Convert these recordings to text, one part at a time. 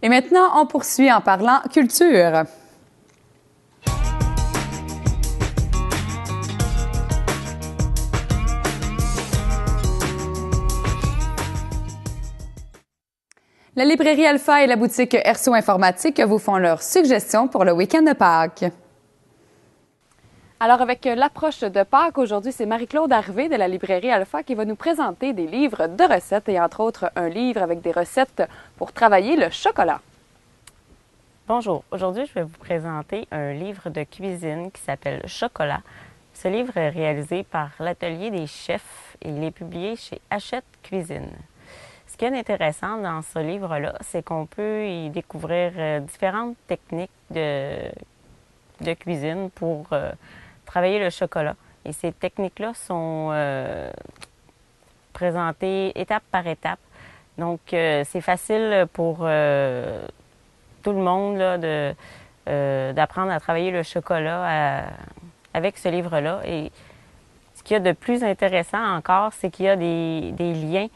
Et maintenant, on poursuit en parlant culture. La librairie Alpha et la boutique Erso Informatique vous font leurs suggestions pour le week-end de Pâques. Alors, avec l'approche de Pâques, aujourd'hui, c'est Marie-Claude Harvey de la librairie Alpha qui va nous présenter des livres de recettes et entre autres un livre avec des recettes pour travailler le chocolat. Bonjour, aujourd'hui je vais vous présenter un livre de cuisine qui s'appelle Chocolat. Ce livre est réalisé par l'Atelier des chefs et il est publié chez Hachette Cuisine. Ce qui est intéressant dans ce livre-là, c'est qu'on peut y découvrir différentes techniques de cuisine pour travailler le chocolat. Et ces techniques-là sont présentées étape par étape. Donc, c'est facile pour tout le monde là, d'apprendre à travailler le chocolat avec ce livre-là. Et ce qu'il y a de plus intéressant encore, c'est qu'il y a des liens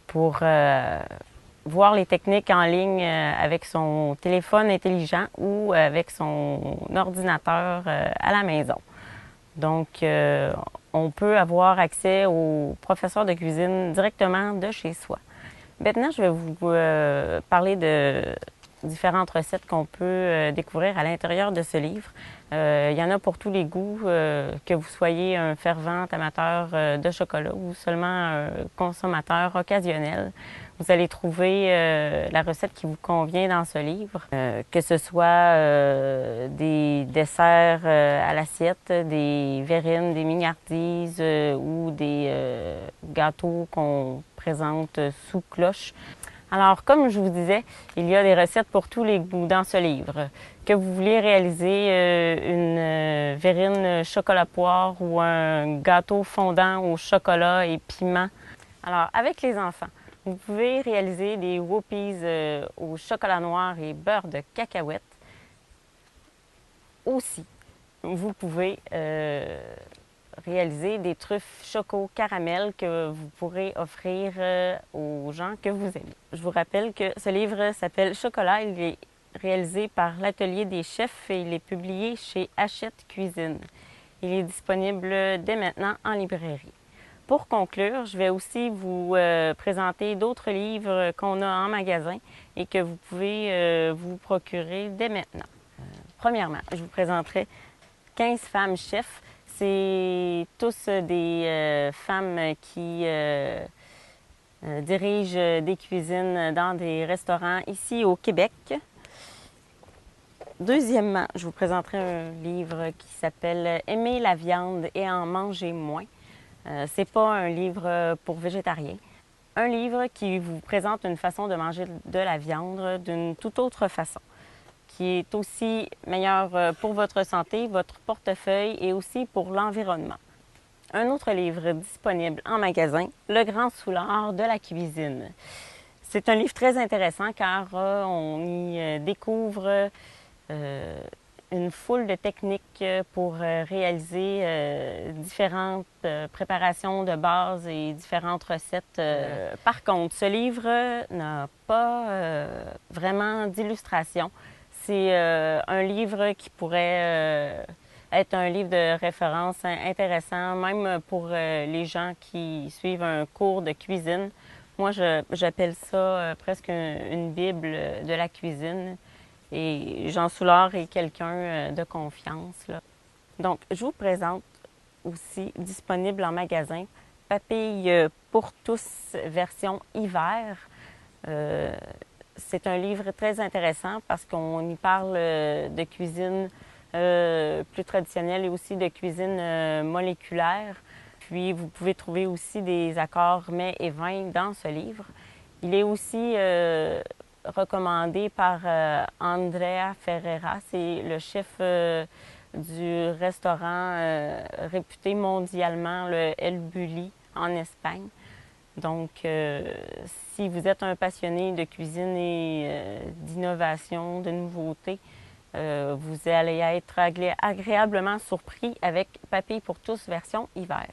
pour voir les techniques en ligne avec son téléphone intelligent ou avec son ordinateur à la maison. Donc, on peut avoir accès aux professeurs de cuisine directement de chez soi. Maintenant, je vais vous parler de différentes recettes qu'on peut découvrir à l'intérieur de ce livre. Il y en a pour tous les goûts, que vous soyez un fervent amateur de chocolat ou seulement un consommateur occasionnel. Vous allez trouver la recette qui vous convient dans ce livre, que ce soit des desserts à l'assiette, des verrines, des mignardises ou des gâteaux qu'on présente sous cloche. Alors, comme je vous disais, il y a des recettes pour tous les goûts dans ce livre. Que vous voulez réaliser une verrine chocolat poire ou un gâteau fondant au chocolat et piment. Alors, avec les enfants, vous pouvez réaliser des whoopies au chocolat noir et beurre de cacahuète. Aussi, vous pouvez réaliser des truffes choco caramel que vous pourrez offrir aux gens que vous aimez. Je vous rappelle que ce livre s'appelle Chocolat. Il est réalisé par l'Atelier des chefs et il est publié chez Hachette Cuisine. Il est disponible dès maintenant en librairie. Pour conclure, je vais aussi vous présenter d'autres livres qu'on a en magasin et que vous pouvez vous procurer dès maintenant. Premièrement, je vous présenterai 15 femmes chefs. C'est tous des femmes qui dirigent des cuisines dans des restaurants ici au Québec. Deuxièmement, je vous présenterai un livre qui s'appelle « Aimer la viande et en manger moins ». C'est pas un livre pour végétariens. Un livre qui vous présente une façon de manger de la viande d'une toute autre façon, qui est aussi meilleur pour votre santé, votre portefeuille et aussi pour l'environnement. Un autre livre disponible en magasin, Le Grand Soulard de la cuisine. C'est un livre très intéressant car on y découvre une foule de techniques pour réaliser différentes préparations de base et différentes recettes. Par contre, ce livre n'a pas vraiment d'illustration. C'est un livre qui pourrait être un livre de référence intéressant, même pour les gens qui suivent un cours de cuisine. Moi, j'appelle ça presque une bible de la cuisine. Et Jean Soulard est quelqu'un de confiance, là. Donc, je vous présente aussi, disponible en magasin, Papilles pour tous, version hiver. C'est un livre très intéressant parce qu'on y parle de cuisine plus traditionnelle et aussi de cuisine moléculaire. Puis, vous pouvez trouver aussi des accords mets et vins dans ce livre. Il est aussi recommandé par Andrea Ferreira, c'est le chef du restaurant réputé mondialement, le El Bulli, en Espagne. Donc, si vous êtes un passionné de cuisine et d'innovation, de nouveautés, vous allez être agréablement surpris avec Papilles pour tous version hiver.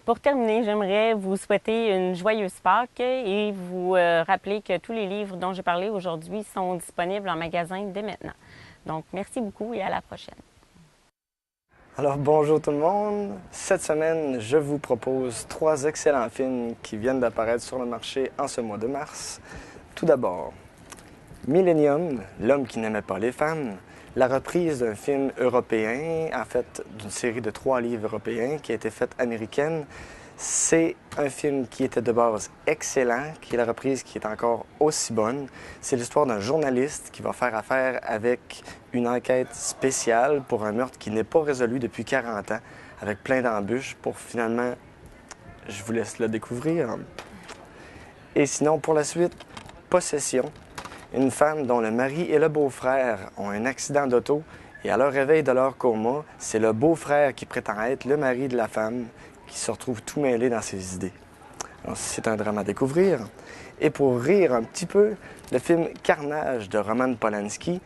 Pour terminer, j'aimerais vous souhaiter une joyeuse Pâques et vous rappeler que tous les livres dont j'ai parlé aujourd'hui sont disponibles en magasin dès maintenant. Donc, merci beaucoup et à la prochaine. Alors bonjour tout le monde. Cette semaine, je vous propose 3 excellents films qui viennent d'apparaître sur le marché en ce mois de mars. Tout d'abord, Millennium, l'homme qui n'aimait pas les femmes, la reprise d'un film européen, en fait d'une série de 3 livres européens qui a été faite américaine. C'est un film qui était de base excellent, qui est la reprise qui est encore aussi bonne. C'est l'histoire d'un journaliste qui va faire affaire avec une enquête spéciale pour un meurtre qui n'est pas résolu depuis 40 ans, avec plein d'embûches pour finalement, je vous laisse le découvrir. Et sinon, pour la suite, Possession, une femme dont le mari et le beau-frère ont un accident d'auto et à leur réveil de leur coma, c'est le beau-frère qui prétend être le mari de la femme qui se retrouve tout mêlé dans ses idées. Alors, c'est un drame à découvrir. Et pour rire un petit peu, le film Carnage de Roman Polanski,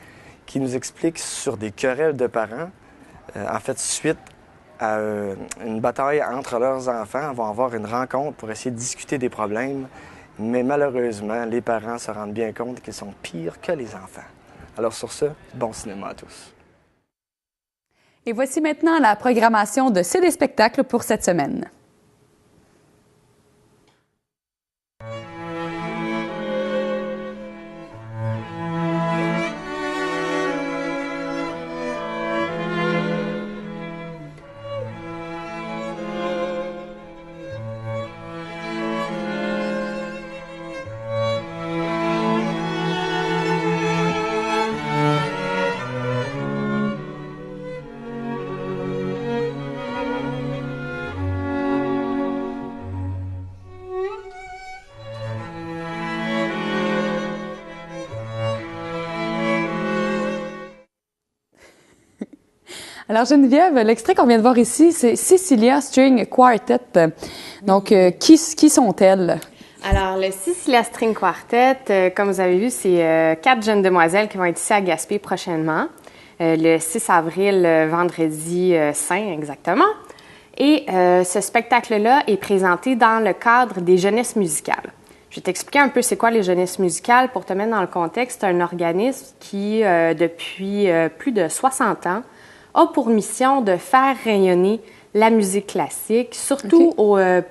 qui nous explique sur des querelles de parents, en fait, suite à une bataille entre leurs enfants, vont avoir une rencontre pour essayer de discuter des problèmes, mais malheureusement, les parents se rendent bien compte qu'ils sont pires que les enfants. Alors sur ce, bon cinéma à tous. Et voici maintenant la programmation de CD Spectacles pour cette semaine. Alors Geneviève, l'extrait qu'on vient de voir ici, c'est Cecilia String Quartet. Donc, qui sont-elles? Alors, le Cecilia String Quartet, comme vous avez vu, c'est 4 jeunes demoiselles qui vont être ici à Gaspé prochainement, le 6 avril, vendredi saint exactement. Et ce spectacle-là est présenté dans le cadre des Jeunesses musicales. Je vais t'expliquer un peu c'est quoi les Jeunesses musicales pour te mettre dans le contexte. C'est un organisme qui, depuis plus de 60 ans, a pour mission de faire rayonner la musique classique, surtout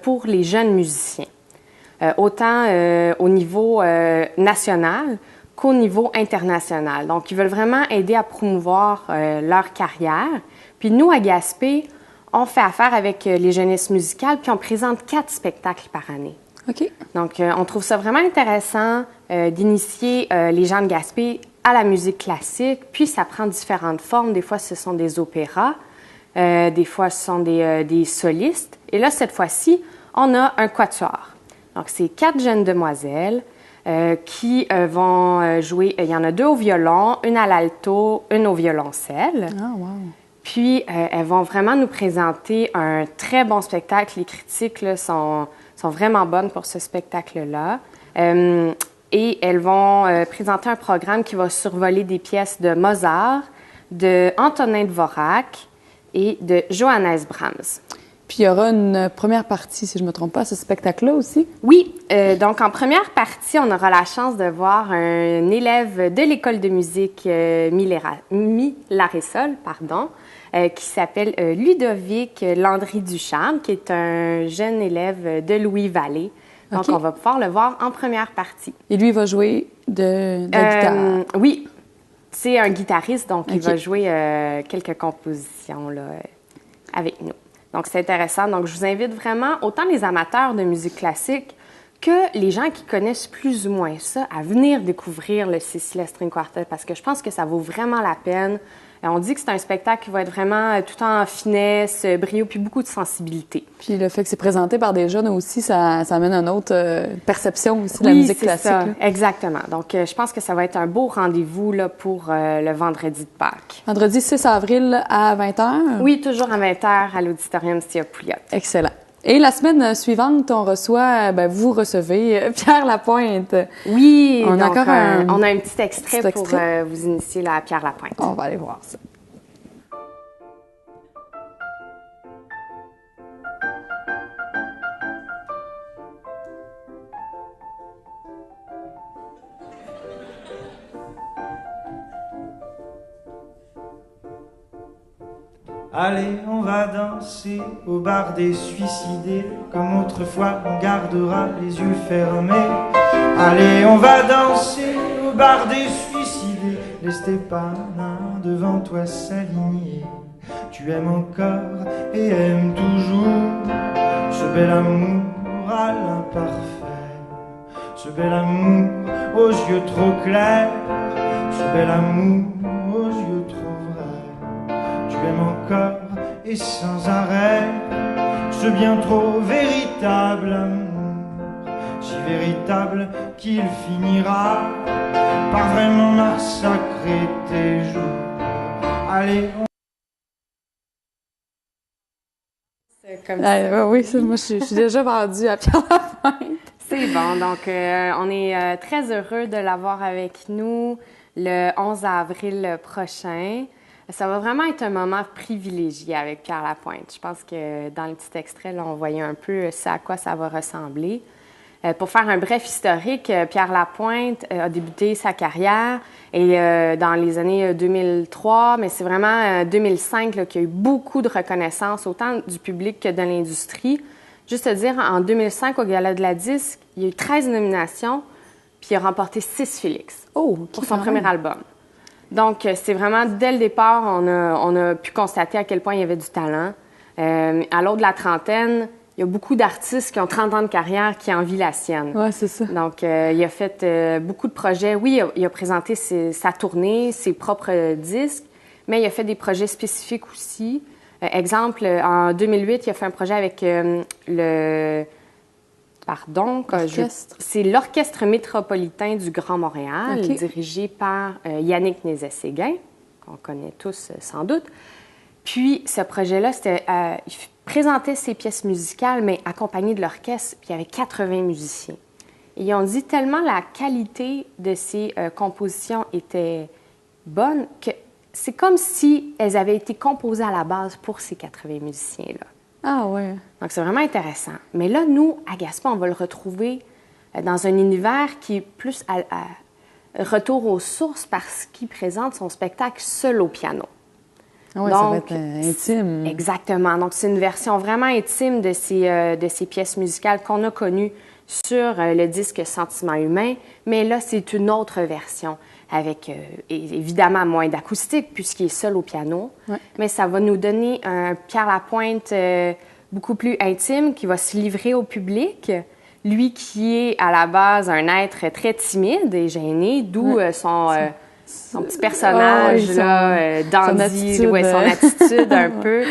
pour les jeunes musiciens, autant au niveau national qu'au niveau international. Donc, ils veulent vraiment aider à promouvoir leur carrière. Puis nous, à Gaspé, on fait affaire avec les Jeunesses musicales, puis on présente 4 spectacles par année. OK. Donc, on trouve ça vraiment intéressant d'initier les gens de Gaspé à la musique classique, puis ça prend différentes formes. Des fois, ce sont des opéras, des fois, ce sont des solistes. Et là, cette fois-ci, on a un quatuor. Donc, c'est 4 jeunes demoiselles qui vont jouer. Il y en a 2 au violon, une à l'alto, une au violoncelle. Ah, wow. Puis, elles vont vraiment nous présenter un très bon spectacle. Les critiques là, sont vraiment bonnes pour ce spectacle-là. Et elles vont présenter un programme qui va survoler des pièces de Mozart, de Antonin Dvorak et de Johannes Brahms. Puis il y aura une première partie, si je ne me trompe pas, à ce spectacle-là aussi? Oui, donc en première partie, on aura la chance de voir un élève de l'école de musique Milaresol, qui s'appelle Ludovic Landry-Ducharme, qui est un jeune élève de Louis Vallée. Donc, on va pouvoir le voir en première partie. Et lui, il va jouer de la guitare? Oui, c'est un guitariste, donc il va jouer quelques compositions là, avec nous. Donc, c'est intéressant. Donc, je vous invite vraiment, autant les amateurs de musique classique que les gens qui connaissent plus ou moins ça, à venir découvrir le Cecilia String Quartet, parce que je pense que ça vaut vraiment la peine. On dit que c'est un spectacle qui va être vraiment tout en finesse, brio, puis beaucoup de sensibilité. Puis le fait que c'est présenté par des jeunes aussi, ça amène une autre perception aussi de la musique classique. Oui, c'est ça, exactement. Donc, je pense que ça va être un beau rendez-vous là, pour le vendredi de Pâques. Vendredi 6 avril à 20h? Oui, toujours à 20h à l'Auditorium Sia Pouliot. Excellent. Et la semaine suivante, on reçoit, vous recevez Pierre Lapointe. Oui, on a un petit extrait pour vous initier là, à Pierre Lapointe. On va aller voir ça. Allez, on va danser au bar des suicidés. Comme autrefois, on gardera les yeux fermés. Allez, on va danser au bar des suicidés. Laisse tes panins devant toi s'aligner. Tu aimes encore et aimes toujours ce bel amour à l'imparfait, ce bel amour aux yeux trop clairs, ce bel amour aux yeux trop vrais. Tu aimes encore et sans arrêt ce bien trop véritable amour, si véritable qu'il finira par vraiment massacrer tes jours. Allez, Comme Oui, moi, je suis déjà vendue à Pierre Lapointe. C'est bon. Donc, on est très heureux de l'avoir avec nous le 11 avril prochain. Ça va vraiment être un moment privilégié avec Pierre Lapointe. Je pense que dans le petit extrait, là, on voyait un peu à quoi ça va ressembler. Pour faire un bref historique, Pierre Lapointe a débuté sa carrière et dans les années 2003, mais c'est vraiment 2005 là, qu'il y a eu beaucoup de reconnaissance, autant du public que de l'industrie. Juste à dire, en 2005, au Gala de la Disque, il y a eu 13 nominations, puis il a remporté 6 Félix pour son premier album. Donc, c'est vraiment, dès le départ, on a pu constater à quel point il y avait du talent. À l'autre de la trentaine, il y a beaucoup d'artistes qui ont 30 ans de carrière qui envient la sienne. Oui, c'est ça. Donc, il a fait beaucoup de projets. Oui, il a présenté sa tournée, ses propres disques, mais il a fait des projets spécifiques aussi. Exemple, en 2008, il a fait un projet avec c'est l'Orchestre métropolitain du Grand Montréal, dirigé par Yannick Nézet-Séguin, qu'on connaît tous sans doute. Puis, ce projet-là, il présentait ses pièces musicales, mais accompagné de l'orchestre, puis il y avait 80 musiciens. Et ils ont dit tellement la qualité de ces compositions était bonne que c'est comme si elles avaient été composées à la base pour ces 80 musiciens-là. Ah ouais. Donc, c'est vraiment intéressant. Mais là, nous, à Gaspé, on va le retrouver dans un univers qui est plus à retour aux sources parce qu'il présente son spectacle seul au piano. Oui, ça va être intime. Exactement. Donc, c'est une version vraiment intime de ces pièces musicales qu'on a connues sur le disque Sentiment humain. Mais là, c'est une autre version avec, évidemment, moins d'acoustique puisqu'il est seul au piano. Ouais. Mais ça va nous donner un Pierre Lapointe beaucoup plus intime qui va se livrer au public. Lui qui est, à la base, un être très timide et gêné, d'où son petit personnage, dandy, son attitude un peu,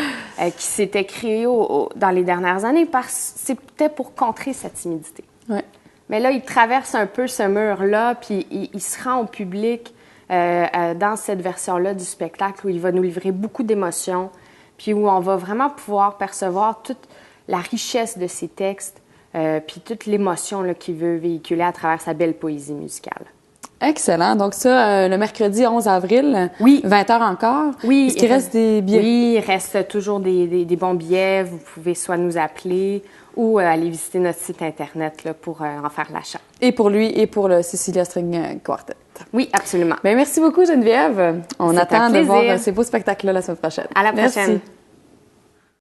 qui s'était créé dans les dernières années parce que c'était pour contrer sa timidité. Ouais. Mais là, il traverse un peu ce mur-là, puis il se rend au public dans cette version-là du spectacle où il va nous livrer beaucoup d'émotions, puis où on va vraiment pouvoir percevoir toute la richesse de ses textes, puis toute l'émotion qu'il veut véhiculer à travers sa belle poésie musicale. Excellent. Donc ça, le mercredi 11 avril, 20h encore. Oui. Est-ce qu'il reste des billets? Oui, il reste toujours des bons billets. Vous pouvez soit nous appeler ou aller visiter notre site Internet là, pour en faire l'achat. Et pour lui et pour le Cecilia String Quartet. Oui, absolument. Bien, merci beaucoup, Geneviève. On attend de voir ces beaux spectacles-là la semaine prochaine. À la prochaine. Merci.